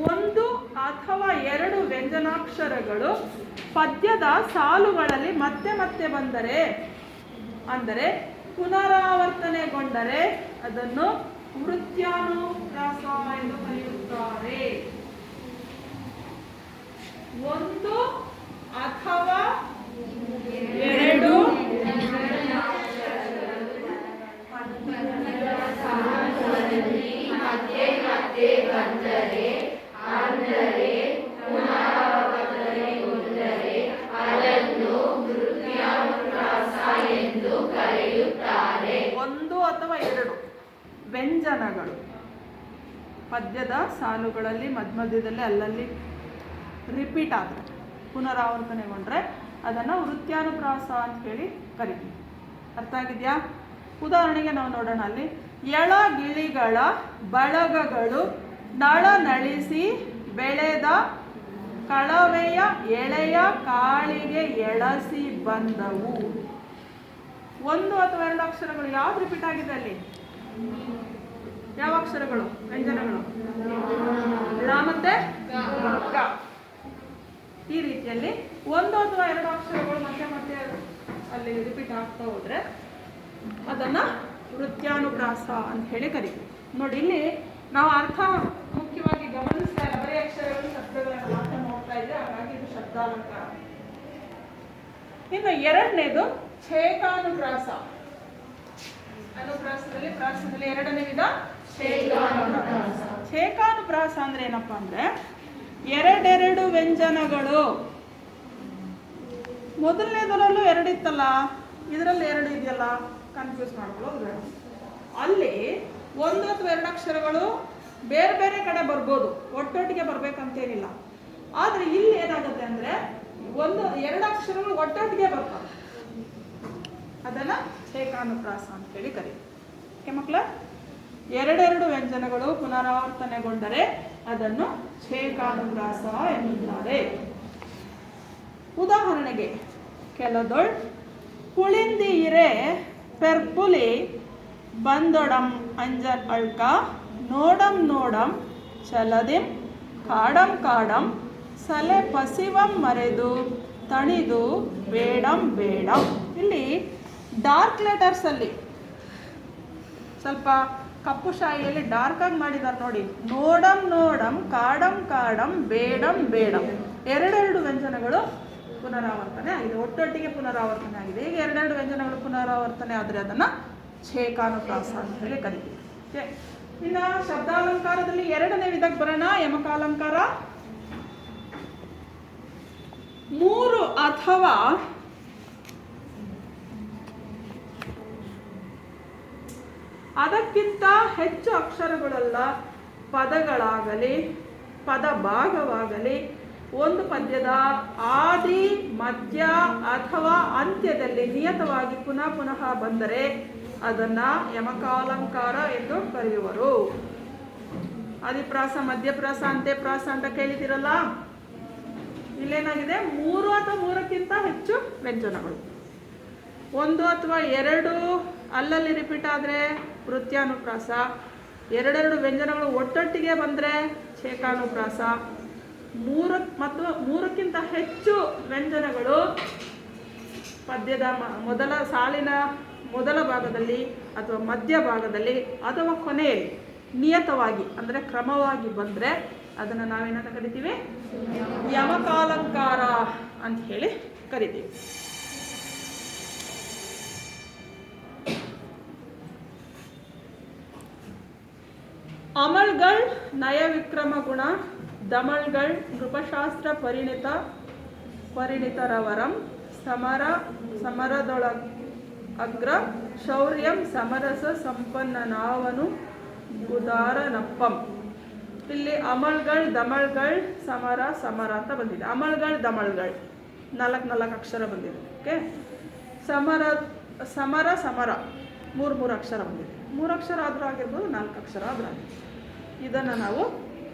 1 ಅಥವಾ 2 ವ್ಯಂಜನಾಕ್ಷರಗಳು ಪದ್ಯದ ಸಾಲುಗಳಲ್ಲಿ ಮತ್ತೆ ಮತ್ತೆ ಬಂದರೆ, ಅಂದರೆ ಪುನರಾವರ್ತನೆಗೊಂಡರೆ ಅದನ್ನು ವೃತ್ಯಾನುಪ್ರಾಸ ಎಂದು ಕರೆಯುತ್ತಾರೆ. 1 ಅಥವಾ 2 ಮತ್ತೆ ಬಂದರೆ, ಅಂದರೆ ಪುನರಾವರ್ತನೆಗೊಂಡರೆ ಅದನ್ನು ವೃತ್ಯಾನುಪ್ರಾಸ ಎಂದು ಕರೆಯುತ್ತಾರೆ. ವ್ಯಂಜನಗಳು ಪದ್ಯದ ಸಾಲುಗಳಲ್ಲಿ ಮಧ್ಯದಲ್ಲಿ ಅಲ್ಲಲ್ಲಿ ರಿಪೀಟ್ ಆದರೆ ಪುನರಾವರ್ತನೆಗೊಂಡ್ರೆ ಅದನ್ನು ವೃತ್ಯಾನುಪ್ರಾಸ ಅಂತ ಹೇಳಿ ಕರಿತೀವಿ. ಅರ್ಥ ಆಗಿದೆಯಾ? ಉದಾಹರಣೆಗೆ ನಾವು ನೋಡೋಣ. ಅಲ್ಲಿ ಎಳ ಗಿಳಿಗಳ ಬಳಗಗಳು ನಳನಳಿಸಿ ಬೆಳೆದ ಕಳವೆಯ ಎಳೆಯ ಕಾಳಿಗೆ ಎಳಸಿ ಬಂದವು. ಒಂದು ಅಥವಾ ಎರಡು ಅಕ್ಷರಗಳು ಯಾವ್ದು ರಿಪೀಟ್ ಆಗಿದೆ ಅಲ್ಲಿ? ಯಾವ ಅಕ್ಷರಗಳು? ವ್ಯಂಜನಗಳು ಳ ಮತ್ತೆ ಗ. ಈ ರೀತಿಯಲ್ಲಿ ಒಂದು ಅಥವಾ ಎರಡು ಅಕ್ಷರಗಳು ಮತ್ತೆ ಮತ್ತೆ ಅಲ್ಲಿ ರಿಪೀಟ್ ಆಗ್ತಾ ಹೋದ್ರೆ ಅದನ್ನ ವೃತ್ಯಾನುಪ್ರಾಸ ಅಂತ ಹೇಳಿ ಕರೀತೀವಿ. ನೋಡಿ, ಇಲ್ಲಿ ನಾವು ಅರ್ಥ ಮುಖ್ಯವಾಗಿ ಗಮನಿಸ್ತಾ ಇಲ್ಲ, ಬರೀ ಅಕ್ಷರಗಳು ಶಬ್ದಗಳನ್ನು ಮಾತ್ರ ನೋಡ್ತಾ ಇದ್ರೆ, ಹಾಗಾಗಿ ಇದು ಶಬ್ದಾಲಂಕಾರ. ಇನ್ನು ಎರಡನೇದು ಛೇಕಾನುಪ್ರಾಸ. ಅನುಪ್ರಾಸದಲ್ಲಿ ಪ್ರಾಸದಲ್ಲಿ ಎರಡನೇ ವಿಧ ಛೇಕಾನುಪ್ರಾಸ. ಛೇಕಾನುಪ್ರಾಸ ಅಂದ್ರೆ ಏನಪ್ಪಾ ಅಂದ್ರೆ ಎರಡೆರಡು ವ್ಯಂಜನಗಳು. ಮೊದಲನೇದರಲ್ಲೂ ಎರಡಿತ್ತಲ್ಲ, ಇದರಲ್ಲಿ ಎರಡು ಇದೆಯಲ್ಲ, ಕನ್ಫ್ಯೂಸ್ ಮಾಡ್ಕೊಳ್ಳೋದು ಬೇಡ. ಅಲ್ಲಿ ಒಂದು ಅಥವಾ ಎರಡು ಅಕ್ಷರಗಳು ಬೇರೆ ಬೇರೆ ಕಡೆ ಬರ್ಬೋದು, ಒಟ್ಟೊಟ್ಟಿಗೆ ಬರ್ಬೇಕಂತೇನಿಲ್ಲ. ಆದ್ರೆ ಇಲ್ಲಿ ಏನಾಗುತ್ತೆ ಅಂದ್ರೆ ಎರಡು ಅಕ್ಷರಗಳು ಒಟ್ಟೊಟ್ಟಿಗೆ ಬರ್ತವೆ. ಅದನ್ನ ಛೇಕಾನುಪ್ರಾಸ ಅಂತ ಹೇಳಿ ಕರೀತೀವಿ. ಮಕ್ಕಳ, ಎರಡೆರಡು ವ್ಯಂಜನಗಳು ಪುನರಾವರ್ತನೆಗೊಂಡರೆ ಅದನ್ನು ಛೇಕಾನುಪ್ರಾಸ ಎನ್ನುತ್ತಾರೆ. ಉದಾಹರಣೆಗೆ, ಕೆಲದೊಳ್ ಪುಳಿಂದಿ ಇರೆ ಪೆರ್ಪುಲಿ ಬಂದೊಡಂ ಅಂಜಲ್ ಅಳ್ಕ ನೋಡಂ ನೋಡಂ ಚಲದಿಂ ಕಾಡಂ ಕಾಡಂ ಸಲೆ ಪಸಿವಂ ಮರೆದು ತಣಿದು ಬೇಡಂ ಬೇಡಂ. ಇಲ್ಲಿ ಡಾರ್ಕ್ ಲೆಟರ್ಸ್ ಅಲ್ಲಿ ಸ್ವಲ್ಪ ಕಪ್ಪು ಶಾಯಿಯಲ್ಲಿ ಡಾರ್ಕ್ ಆಗಿ ಮಾಡಿದ್ದಾರೆ ನೋಡಿ. ನೋಡಂ ನೋಡಂ ಕಾಡಂ ಕಾಡಂ ಬೇಡಂ ಬೇಡಂ. ಎರಡೆರಡು ವ್ಯಂಜನಗಳು ಪುನರಾವರ್ತನೆ ಆಗಿದೆ, ಒಟ್ಟೊಟ್ಟಿಗೆ ಪುನರಾವರ್ತನೆ ಆಗಿದೆ. ಈಗ ಎರಡೆರಡು ವ್ಯಂಜನಗಳು ಪುನರಾವರ್ತನೆ ಆದರೆ ಅದನ್ನ ಛೇಕಾನುಪ್ರಾಸ ಅಂತ ಹೇಳಿ ಕರಿತೀವಿ. ಇನ್ನು ಶಬ್ದಾಲಂಕಾರದಲ್ಲಿ ಎರಡನೇ ವಿಧಕ್ಕೆ ಬರೋಣ, ಯಮಕಾಲಂಕಾರ. ಮೂರು ಅಥವಾ ಅದಕ್ಕಿಂತ ಹೆಚ್ಚು ಅಕ್ಷರಗಳೆಲ್ಲ ಪದಗಳಾಗಲಿ ಪದ ಭಾಗವಾಗಲಿ ಒಂದು ಪದ್ಯದ ಆದಿ ಮಧ್ಯ ಅಥವಾ ಅಂತ್ಯದಲ್ಲಿ ನಿಯತವಾಗಿ ಪುನಃ ಪುನಃ ಬಂದರೆ ಅದನ್ನ ಯಮಕಾಲಂಕಾರ ಎಂದು ಕರೆಯುವರು. ಆದಿಪ್ರಾಸ, ಮಧ್ಯಪ್ರಾಸ, ಅಂತ್ಯಪ್ರಾಸ ಅಂತ ಕೇಳಿದಿರಲ್ಲ. ಇಲ್ಲೇನಾಗಿದೆ, ಮೂರು ಅಥವಾ ಮೂರಕ್ಕಿಂತ ಹೆಚ್ಚು ವ್ಯಂಜನಗಳು, ಒಂದು ಅಥವಾ ಎರಡು ಅಲ್ಲಲ್ಲಿ ರಿಪೀಟ್ ಆದರೆ ವೃತ್ಯಾನುಪ್ರಾಸ, ಎರಡೆರಡು ವ್ಯಂಜನಗಳು ಒಟ್ಟೊಟ್ಟಿಗೆ ಬಂದರೆ ಛೇಕಾನುಪ್ರಾಸ, ಮೂರಕ್ಕಿಂತ ಹೆಚ್ಚು ವ್ಯಂಜನಗಳು ಪದ್ಯದ ಮೊದಲ ಸಾಲಿನ ಮೊದಲ ಭಾಗದಲ್ಲಿ ಅಥವಾ ಮಧ್ಯ ಭಾಗದಲ್ಲಿ ಅಥವಾ ಕೊನೆಯಲ್ಲಿ ನಿಯತವಾಗಿ ಅಂದರೆ ಕ್ರಮವಾಗಿ ಬಂದರೆ ಅದನ್ನು ನಾವೇನಂತ ಕರಿತೀವಿ? ಯಮಕಾಲಂಕಾರ ಅಂತ ಹೇಳಿ ಕರಿತೀವಿ. ಅಮಲ್ಗಳ್ ನಯ ವಿಕ್ರಮ ಗುಣ ದಮಲ್ಗಳ್ ನೃಪಶಾಸ್ತ್ರ ಪರಿಣಿತರವರಂ ಸಮರದೊಳ ಅಗ್ರ ಶೌರ್ಯಂ ಸಮರಸ ಸಂಪನ್ನನಾವನು ಉದಾರನಪ್ಪಂ. ಇಲ್ಲಿ ಅಮಲ್ಗಳ್ ದಮಲ್ಗಳ್ ಸಮರ ಸಮರ ಅಂತ ಬಂದಿದೆ. ಅಮಲ್ಗಳ್ ದಮಲ್ಗಳ್ ನಾಲ್ಕು ಅಕ್ಷರ ಬಂದಿದೆ. ಓಕೆ, ಸಮರ ಸಮರ ಮೂರು ಅಕ್ಷರ ಬಂದಿದೆ. 3 ಅಕ್ಷರ ಆದರೂ ಆಗಿರ್ಬೋದು, 4 ಅಕ್ಷರ ಆದರೂ ಆಗಿರ್ಬೋದು. ಇದನ್ನು ನಾವು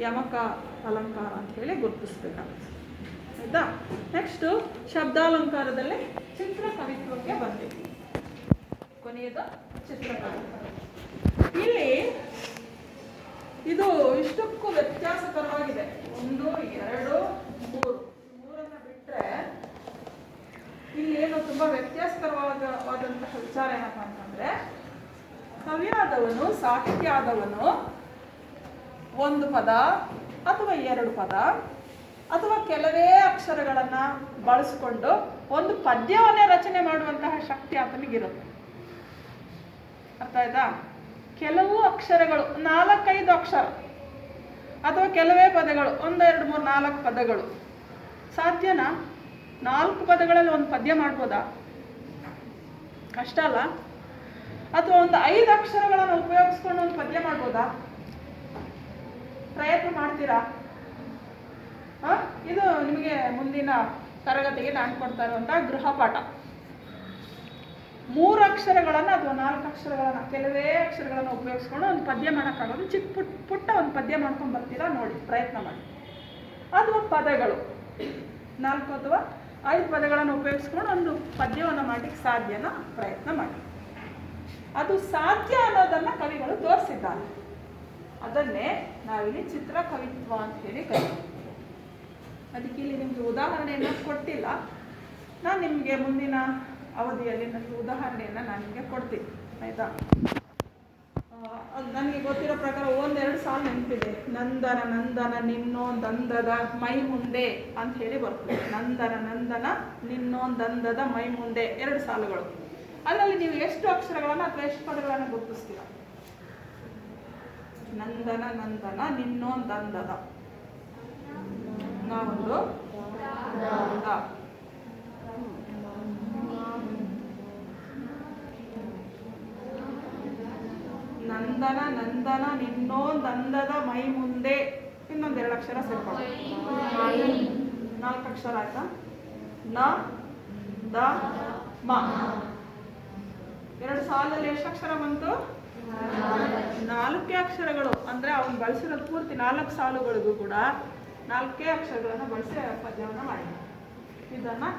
ಯಮಕ ಅಲಂಕಾರ ಅಂತ ಹೇಳಿ ಗುರುತಿಸ್ಬೇಕಾಗುತ್ತೆ. ಆಯಿತಾ? ನೆಕ್ಸ್ಟು ಶಬ್ದಾಲಂಕಾರದಲ್ಲಿ ಚಿತ್ರಕವಿತ್ವಕ್ಕೆ ಬರ್ತೀವಿ. ಕೊನೆಯದು ಚಿತ್ರಕವಿತ್ವ. ಇಲ್ಲಿ ಇದು ಇಷ್ಟಕ್ಕೂ ವ್ಯತ್ಯಾಸಕರವಾಗಿದೆ. 1, 2, 3 ಮೂರನ್ನು ಬಿಟ್ಟರೆ ಇಲ್ಲಿ ಏನು ತುಂಬ ವ್ಯತ್ಯಾಸಕರವಾದಂತಹ ವಿಚಾರ ಏನಪ್ಪ ಅಂತಂದರೆ, ಕವಿಯಾದವನು ಸಾಹಿತ್ಯಾದವನು ಒಂದು ಪದ ಅಥವಾ 2 ಪದ ಅಥವಾ ಕೆಲವೇ ಅಕ್ಷರಗಳನ್ನು ಬಳಸಿಕೊಂಡು ಒಂದು ಪದ್ಯವನ್ನೇ ರಚನೆ ಮಾಡುವಂತಹ ಶಕ್ತಿ ಆತನಿಗಿರುತ್ತೆ. ಅರ್ಥ ಆಯ್ತಾ? ಕೆಲವು ಅಕ್ಷರಗಳು 4-5 ಅಕ್ಷರ ಅಥವಾ ಕೆಲವೇ ಪದಗಳು 1, 2, 3, 4 ಪದಗಳು ಸಾಧ್ಯನಾ? 4 ಪದಗಳಲ್ಲಿ ಒಂದು ಪದ್ಯ ಮಾಡ್ಬೋದಾ? ಕಷ್ಟ ಅಲ್ಲ. ಅಥವಾ ಒಂದು 5 ಅಕ್ಷರಗಳನ್ನು ಉಪಯೋಗಿಸ್ಕೊಂಡು ಒಂದು ಪದ್ಯ ಮಾಡ್ಬೋದಾ? ಪ್ರಯತ್ನ ಮಾಡ್ತೀರಾ? ಇದು ನಿಮಗೆ ಮುಂದಿನ ತರಗತಿಗೆ ನಾನು ಕೊಡ್ತಾ ಇರುವಂತಹ ಗೃಹಪಾಠ. 3 ಅಕ್ಷರಗಳನ್ನು ಅಥವಾ 4 ಅಕ್ಷರಗಳನ್ನು, ಕೆಲವೇ ಅಕ್ಷರಗಳನ್ನು ಉಪಯೋಗಿಸ್ಕೊಂಡು ಒಂದು ಪದ್ಯ ಮಾಡೋಕ್ಕಾಗೋದು. ಚಿಕ್ಕ ಪುಟ್ಟ ಒಂದು ಪದ್ಯ ಮಾಡ್ಕೊಂಡು ಬರ್ತೀರಾ ನೋಡಿ, ಪ್ರಯತ್ನ ಮಾಡಿ. ಅಥವಾ ಪದಗಳು 4 ಅಥವಾ 5 ಪದಗಳನ್ನು ಉಪಯೋಗಿಸ್ಕೊಂಡು ಒಂದು ಪದ್ಯವನ್ನು ಮಾಡಲಿಕ್ಕೆ ಸಾಧ್ಯನ? ಪ್ರಯತ್ನ ಮಾಡಿ. ಅದು ಸಾಧ್ಯ ಅನ್ನೋದನ್ನು ಕವಿಗಳು ತೋರಿಸಿದ್ದಾರೆ. ಅದನ್ನೇ ನಾವಿಲ್ಲಿ ಚಿತ್ರಕವಿತ್ವ ಅಂತ ಹೇಳಿ ಕರೀತೀವಿ. ಅದಕ್ಕೆ ಇಲ್ಲಿ ನಿಮಗೆ ಉದಾಹರಣೆಯನ್ನು ಕೊಟ್ಟಿಲ್ಲ. ನಾನು ನಿಮಗೆ ಮುಂದಿನ ಅವಧಿಯಲ್ಲಿ ನನಗೆ ಉದಾಹರಣೆಯನ್ನು ನಾನು ನಿಮಗೆ ಕೊಡ್ತೀನಿ, ಆಯಿತಾ? ನನಗೆ ಗೊತ್ತಿರೋ ಪ್ರಕಾರ 1-2 ಸಾಲು ನೆನಪಿದೆ. ನಂದನ ನಂದನ ನಿನ್ನೊಂದಂದದ ಮೈ ಮುಂದೆ ಅಂತ ಹೇಳಿ ಬರ್ತದೆ. ನಂದನ ನಂದನ ನಿನ್ನೊಂದಂದದ ಮೈ ಮುಂದೆ 2 ಸಾಲುಗಳು. ಅದರಲ್ಲಿ ನೀವು ಎಷ್ಟು ಅಕ್ಷರಗಳನ್ನು ಅಥವಾ ಎಷ್ಟು ಪದಗಳನ್ನು ಗುರುತಿಸ್ತೀರ? ನಂದನ ನಂದನ ನಿನ್ನೊಂದಂದದ ನಾವೊಂದು ನಂದನ ನಂದನ ನಿನ್ನೊಂದಂದದ ಮೈ ಮುಂದೆ. ಇನ್ನೊಂದೆರಡು ಅಕ್ಷರ ಸೇರ್ಕೊಂಡು 4 ಅಕ್ಷರ ಆಯ್ತಾ? ನ ದ ಮ. 2 ಸಾಲಲ್ಲಿ ಎಷ್ಟು ಅಕ್ಷರ ಬಂತು? 4 ಅಕ್ಷರಗಳು. ಅಂದರೆ ಅವನು ಬಳಸಿರೋ ಪೂರ್ತಿ 4 ಸಾಲುಗಳಿಗೂ ಕೂಡ 4 ಅಕ್ಷರಗಳನ್ನು ಬಳಸಿ ಪದ್ಯವನ್ನು ಮಾಡಿ. ಇದನ್ನು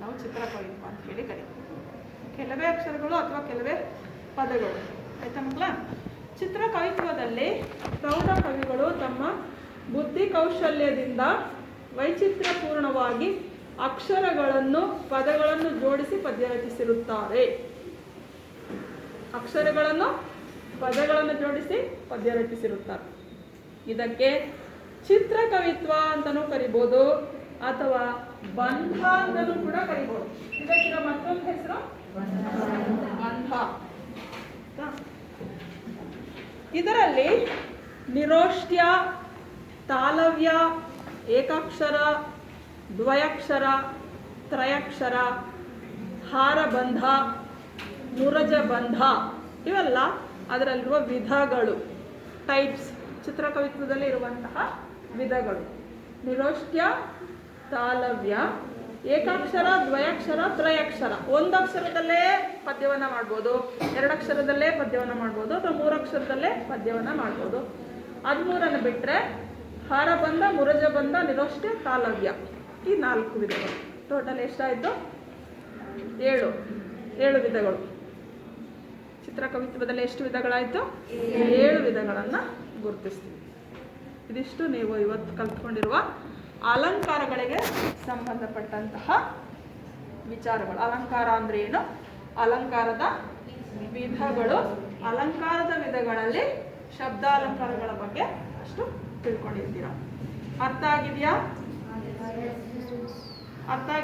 ನಾವು ಚಿತ್ರಕವಿತ್ವ ಅಂತ ಹೇಳಿ ಕರೀತೀವಿ. ಕೆಲವೇ ಅಕ್ಷರಗಳು ಅಥವಾ ಕೆಲವೇ ಪದಗಳು, ಆಯ್ತಾ ಮಕ್ಕಳ? ಚಿತ್ರಕವಿತ್ವದಲ್ಲಿ ಪ್ರೌಢ ಕವಿಗಳು ತಮ್ಮ ಬುದ್ಧಿ ಕೌಶಲ್ಯದಿಂದ ವೈಚಿತ್ರ್ಯಪೂರ್ಣವಾಗಿ ಅಕ್ಷರಗಳನ್ನು ಪದಗಳನ್ನು ಜೋಡಿಸಿ ಪದ್ಯ ರಚಿಸಿರುತ್ತಾರೆ. ಅಕ್ಷರಗಳನ್ನು ಪದಗಳನ್ನು ಜೋಡಿಸಿ ಪದ್ಯ ರಚಿಸಿರುತ್ತಾರೆ. ಇದಕ್ಕೆ ಚಿತ್ರಕವಿತ್ವ ಅಂತಲೂ ಕರಿಬೋದು ಅಥವಾ ಬಂಧ ಅಂತಲೂ ಕೂಡ ಕರಿಬೋದು. ಇದಕ್ಕಿರೋ ಮತ್ತೊಂದು ಹೆಸರು ಬಂಧ. ಇದರಲ್ಲಿ ನಿರೋಷ್ಟ್ಯ, ತಾಲವ್ಯ, ಏಕಾಕ್ಷರ, ದ್ವಯಾಕ್ಷರ, ತ್ರಯಾಕ್ಷರ, ಹಾರಬಂಧ, ಮುರಜಬಂಧ ಇವೆಲ್ಲ ಅದರಲ್ಲಿರುವ ವಿಧಗಳು, ಟೈಪ್ಸ್. ಚಿತ್ರಕವಿತ್ವದಲ್ಲಿ ಇರುವಂತಹ ವಿಧಗಳು ನಿರೋಷ್ಟ್ಯ, ತಾಲವ್ಯ, ಏಕಾಕ್ಷರ, ದ್ವಯಾಕ್ಷರ, ತ್ರಯಾಕ್ಷರ. 1 ಅಕ್ಷರದಲ್ಲೇ ಪದ್ಯವನ್ನು ಮಾಡ್ಬೋದು, 2 ಅಕ್ಷರದಲ್ಲೇ ಪದ್ಯವನ್ನು ಮಾಡ್ಬೋದು, ಅಥವಾ 3 ಅಕ್ಷರದಲ್ಲೇ ಪದ್ಯವನ್ನು ಮಾಡ್ಬೋದು. 13 ಬಿಟ್ಟರೆ ಹಾರಬಂಧ, ಮುರಜಬಂಧ, ನಿರೋಷ್ಟ್ಯ, ತಾಲವ್ಯ ಈ 4 ವಿಧಗಳು. ಟೋಟಲ್ ಎಷ್ಟಾಯಿತು? 7 ವಿಧಗಳು. ಚಿತ್ರಕವಿತ್ವದಲ್ಲಿ ಎಷ್ಟು ವಿಧಗಳಾಯಿತು? 7 ವಿಧಗಳನ್ನು ಗುರುತಿಸ್ತೀವಿ. ಇದಿಷ್ಟು ನೀವು ಇವತ್ತು ಕಲ್ತ್ಕೊಂಡಿರುವ ಅಲಂಕಾರಗಳಿಗೆ ಸಂಬಂಧಪಟ್ಟಂತಹ ವಿಚಾರಗಳು. ಅಲಂಕಾರ ಅಂದರೆ ಏನು? ಅಲಂಕಾರದ ವಿಧಗಳು. ಅಲಂಕಾರದ ವಿಧಗಳಲ್ಲಿ ಶಬ್ದಾಲಂಕಾರಗಳ ಬಗ್ಗೆ ಅಷ್ಟು ತಿಳ್ಕೊಂಡಿರ್ತೀರ. ಅರ್ಥ ಆಗಿದೆಯಾ? ಅರ್ಥ